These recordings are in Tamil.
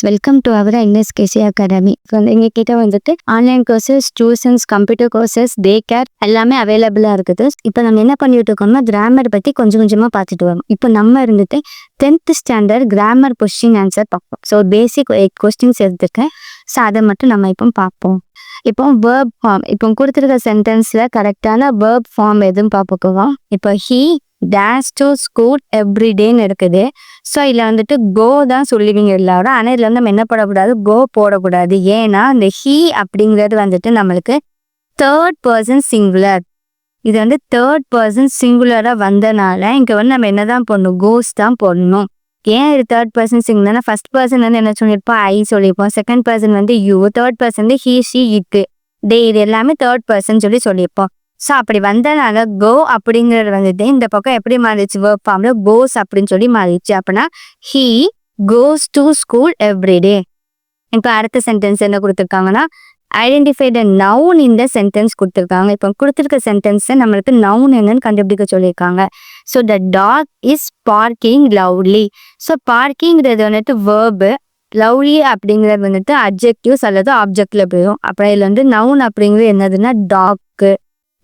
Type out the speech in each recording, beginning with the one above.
Welcome to our NSKC Academy. எங்ககிட்ட வந்துட்டு online courses, tuitions, computer courses, day care எல்லாமே அவைலபிளாக இருக்குது. இப்போ நம்ம என்ன பண்ணிட்டு இருக்கோம்னா கிராமர் பற்றி கொஞ்சம் கொஞ்சமாக பார்த்துட்டு வரோம். இப்போ நம்ம இருந்துட்டு 10th standard grammar question answer பார்ப்போம். ஸோ பேசிக் 8 கொஸ்டின்ஸ் எடுத்துருக்கேன். ஸோ அதை மட்டும் நம்ம இப்போ பார்ப்போம். இப்போ வேர்ப் ஃபார்ம், இப்போ கொடுத்துருக்க சென்டென்ஸில் கரெக்டான வேர்ப் ஃபார்ம் எதுவும் பார்ப்போம். இப்போ ஹீ டேஷ் டு ஸ்கூல் எவ்ரிடேன்னு இருக்குது. ஸோ இதில் வந்துட்டு கோ தான் சொல்லுவீங்க எல்லாரும். ஆனால் இதில் வந்து நம்ம என்ன போடக்கூடாது, கோ போடக்கூடாது. ஏன்னா இந்த ஹீ அப்படிங்கிறது வந்துட்டு நம்மளுக்கு தேர்ட் பர்சன் சிங்குலர். இது வந்து தேர்ட் பர்சன் சிங்குலராக வந்தனால இங்கே வந்து நம்ம என்ன தான் போடணும், கோஸ் தான் போடணும். ஏன் இது தேர்ட் பர்சன் சிங்குலர்னா ஃபர்ஸ்ட் பர்சன் வந்து என்ன சொல்லியிருப்போம், ஐ சொல்லியிருப்போம். செகண்ட் பர்சன் வந்து யூ, தேர்ட் பர்சன் வந்து ஹீ, ஷி, இட்டு, டே, இது எல்லாமே தேர்ட் பர்சன் சொல்லியிருப்போம். ஸோ அப்படி வந்தனால கோ அப்படிங்கிறது வந்துட்டு இந்த பக்கம் எப்படி மாறிடுச்சு, வேர்ப் ஃபார்ம்ல கோஸ் அப்படின்னு சொல்லி மாறிடுச்சு. அப்படின்னா he goes to school every day. இப்போ அடுத்த சென்டென்ஸ் என்ன கொடுத்துருக்காங்கன்னா ஐடென்டிஃபை த நவுன் இந்த சென்டென்ஸ் கொடுத்துருக்காங்க. இப்போ கொடுத்துருக்க சென்டென்ஸை நம்மளுக்கு நவுன் என்னன்னு கண்டுபிடிக்க சொல்லியிருக்காங்க. So the dog is barking lovely. So பார்க்கிங்கிறது வந்துட்டு வேர்பு, லவ்லி அப்படிங்கிறது வந்துட்டு அட்ஜெக்டிவ்ஸ் அல்லது ஆப்ஜெக்ட்ல போயிடும். அப்புறம் இதில் வந்து நவுன் அப்படிங்கிறது என்னதுன்னா dog.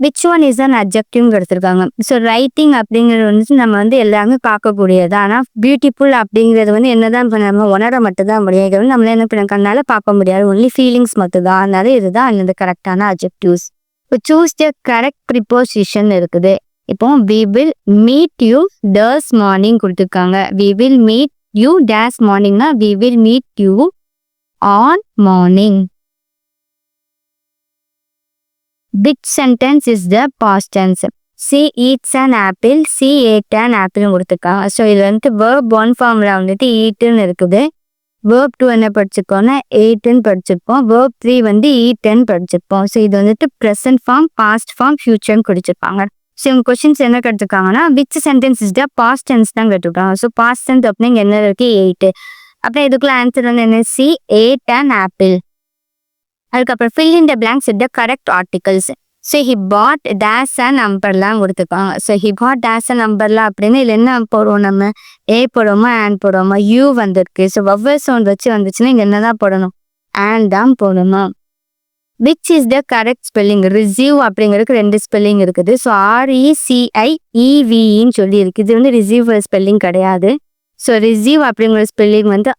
Which one is an அட்ஜெக்டிவ்னு எடுத்திருக்காங்க. ஸோ ரைட்டிங் அப்படிங்கிறது வந்துட்டு நம்ம வந்து எல்லாமே பார்க்கக்கூடியது. ஆனால் பியூட்டிஃபுல் அப்படிங்கிறது வந்து என்னதான் இப்போ நம்ம உணர மட்டும் தான் முடியாது. நம்மள என்ன பண்ண கண்ணால பார்க்க முடியாது, ஒன்லி ஃபீலிங்ஸ் மட்டும் தான். அதனால இதுதான் அந்த கரெக்டான அட்ஜெக்டிவ்ஸ். இப்போ சூஸ் த கரெக்ட் ப்ரிப்போசிஷன் இருக்குது. இப்போ we will meet you days morning கொடுத்துருக்காங்க. வி வில் மீட் யூ டேஸ் மார்னிங்னா we will meet you on morning. Which sentence is the past tense? She eats an apple, she ate an apple கொடுத்துருக்காங்க. ஸோ இது வந்துட்டு verb 1 ஃபார்மில் வந்துட்டு ஈட்டுன்னு இருக்குது. verb 2 என்ன படிச்சிருக்கோம்னா எயிட்டுன்னு படிச்சிருப்போம். verb 3 வந்து ஈட்டுன்னு படிச்சிருப்போம். ஸோ இது வந்துட்டு ப்ரெசன்ட் ஃபார்ம், பாஸ்ட் ஃபார்ம், ஃபியூச்சர்னு குடிச்சிருப்பாங்க. ஸோ இவங்க கொஸ்டின்ஸ் என்ன கேட்டிருக்காங்கன்னா which sentence is the past tense தான் கேட்டிருக்காங்க. ஸோ பாஸ்ட் டென்ஸ் அப்படிங்க என்ன இருக்கு, எயிட்டு. அப்புறம் இதுக்குள்ள ஆன்சர் வந்து என்ன, சி ஏட் அண்ட் ஆப்பிள். அதுக்கப்புறம் fill in the blanks with the correct articles. So he bought dash and umbrella கொடுத்துருக்காங்க. So he bought dash and umbrella அப்படின்னு இல்லை என்ன போடுவோம், நம்ம ஏ போடுவோமா and போடுவோமா, யூ வந்திருக்கு. ஸோ வவ்வல் சவுண்ட் வச்சு வந்துச்சுன்னா இங்கே என்ன தான் போடணும், and தான் போடணும். which is the correct spelling? receive அப்படிங்கிறதுக்கு 2 ஸ்பெல்லிங் இருக்குது. ஸோ RECIEVEன்னு சொல்லி இருக்கு. இது வந்து ரிசீவ் ஸ்பெல்லிங் கிடையாது. ஸோ ரிசீவ் அப்படிங்கிற ஸ்பெல்லிங் வந்து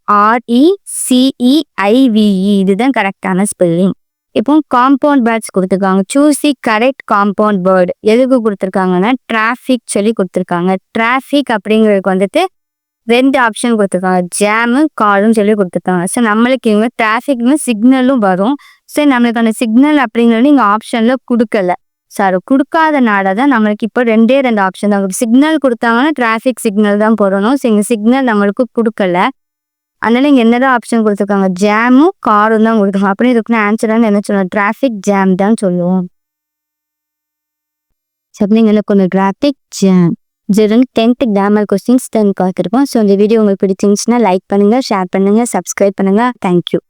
RECEIVE, இதுதான் கரெக்டான ஸ்பெல்லிங். இப்போ காம்பவுண்ட் வேர்ட்ஸ் கொடுத்துருக்காங்க. Choose the correct compound word. எதுக்கு கொடுத்துருக்காங்கன்னா டிராஃபிக் சொல்லி கொடுத்துருக்காங்க. டிராஃபிக் அப்படிங்கிறதுக்கு வந்துட்டு 2 ஆப்ஷன் கொடுத்துருக்காங்க, ஜாமு, காரும் சொல்லி கொடுத்துருக்காங்க. ஸோ நம்மளுக்கு இவங்க டிராஃபிக்னு சிக்னலும் வரும். ஸோ நம்மளுக்கு அந்த சிக்னல் அப்படிங்கிறது இங்கே ஆப்ஷனில் கொடுக்கல. ஸோ அது கொடுக்காதனால தான் நம்மளுக்கு இப்போ 2 ஆப்ஷன் தான். சிக்னல் கொடுத்தாங்கன்னா டிராஃபிக் சிக்னல் தான் போடணும். ஸோ இங்கே சிக்னல் நம்மளுக்கு கொடுக்கல. அதனால இங்கே என்னதான் ஆப்ஷன் கொடுத்துருக்காங்க, ஜாமும் காரும் தான் கொடுத்துருக்காங்க. அப்படி இதுக்குன்னு ஆன்சர் வந்து என்ன சொல்லுவோம், டிராஃபிக் ஜாம் தான் சொல்லுவோம். சப்ளிங்களுக்கு ஒன்று டிராஃபிக் ஜாம். இது 10th கிராமர் கொஸ்டின்ஸ் 10 பார்த்துருப்போம். ஸோ இந்த வீடியோ உங்களுக்கு பிடிச்சிருந்துச்சுன்னா லைக் பண்ணுங்கள், ஷேர் பண்ணுங்கள், சப்ஸ்கிரைப் பண்ணுங்கள். தேங்க்யூ.